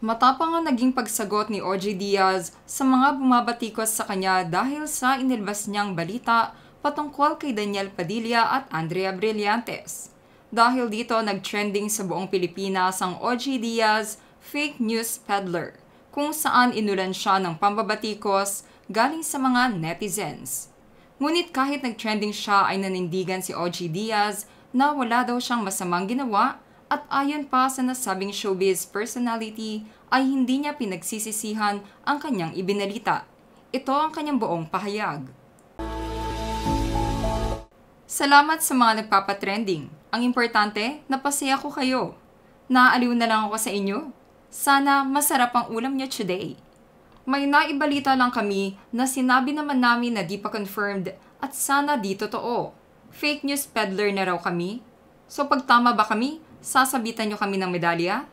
Matapang ang naging pagsagot ni OG Diaz sa mga bumabatikos sa kanya dahil sa inilabas niyang balita patungkol kay Daniel Padilla at Andrea Brillantes. Dahil dito nag-trending sa buong Pilipinas ang OG Diaz fake news peddler, kung saan inulan siya ng pambabatikos galing sa mga netizens. Ngunit kahit nag-trending siya ay nanindigan si OG Diaz na wala daw siyang masamang ginawa at ayon pa sa nasabing showbiz personality ay hindi niya pinagsisisihan ang kanyang ibinalita. Ito ang kanyang buong pahayag. Salamat sa mga nagpapatrending. Ang importante, napasaya ko kayo. Naaaliw na lang ako sa inyo. Sana masarap ang ulam niyo today. May naibalita lang kami na sinabi naman namin na di pa confirmed at sana di totoo. Fake news peddler na raw kami. So pag tama ba kami, sasabitan niyo kami ng medalya?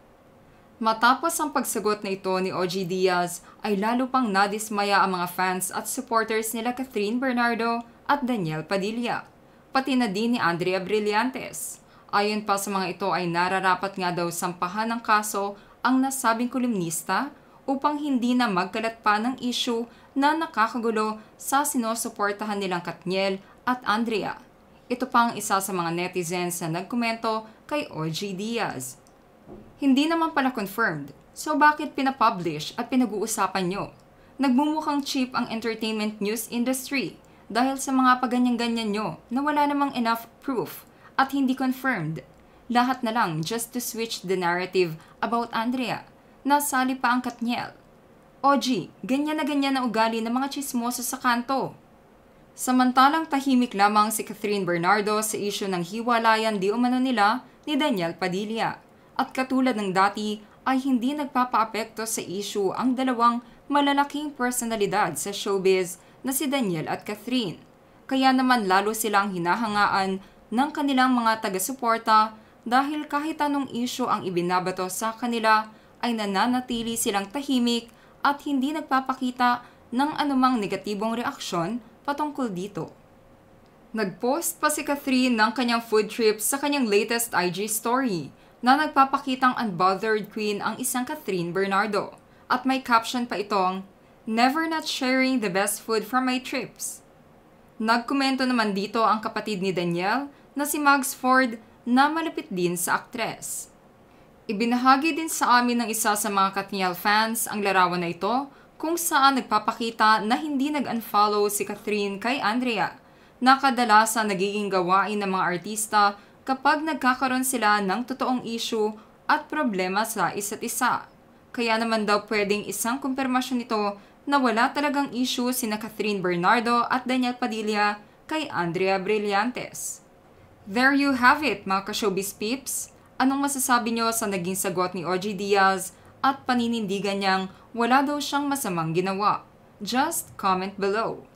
Matapos ang pagsagot na ito ni OG Diaz ay lalo pang nadismaya ang mga fans at supporters nila Catherine Bernardo at Daniel Padilla, pati na din ni Andrea Brillantes. Ayon pa sa mga ito ay nararapat nga daw sampahan ng kaso ang nasabing kolumnista upang hindi na magkalat pa ng issue na nakakagulo sa sinusuportahan nilang Katniel at Andrea. Ito pang isa sa mga netizens na nagkomento kay OG Diaz. Hindi naman pala confirmed, so bakit pinapublish at pinag-uusapan nyo? Nagmumukhang cheap ang entertainment news industry dahil sa mga paganyan-ganyan nyo na wala namang enough proof at hindi confirmed. Lahat na lang just to switch the narrative about Andrea. Nasali pa ang Katniel. OG, ganyan na ugali ng mga chismoso sa kanto. Samantalang tahimik lamang si Catherine Bernardo sa isyu ng hiwalayan di umano nila ni Daniel Padilla. At katulad ng dati ay hindi nagpapaapekto sa issue ang dalawang malalaking personalidad sa showbiz na si Daniel at Catherine. Kaya naman lalo silang hinahangaan ng kanilang mga taga-suporta dahil kahit anong issue ang ibinabato sa kanila ay nananatili silang tahimik at hindi nagpapakita ng anumang negatibong reaksyon patungkol dito. Nag-post pa si Catherine ng kanyang food trip sa kanyang latest IG story na nagpapakitang unbothered queen ang isang Catherine Bernardo. At may caption pa itong, "Never not sharing the best food from my trips." Nagkomento naman dito ang kapatid ni Daniel na si Mags Ford na malapit din sa aktres. Ibinahagi din sa amin ng isa sa mga Katniel fans ang larawan na ito kung saan nagpapakita na hindi nag-unfollow si Catherine kay Andrea na kadalasan nagiging gawain ng mga artista kapag nagkakaroon sila ng totoong issue at problema sa isa't isa. Kaya naman daw pwedeng isang kumpirmasyon nito na wala talagang issue sina Catherine Bernardo at Daniel Padilla kay Andrea Brillantes. There you have it mga ka-showbiz peeps. Anong masasabi nyo sa naging sagot ni OG Diaz at paninindigan niyang wala daw siyang masamang ginawa? Just comment below.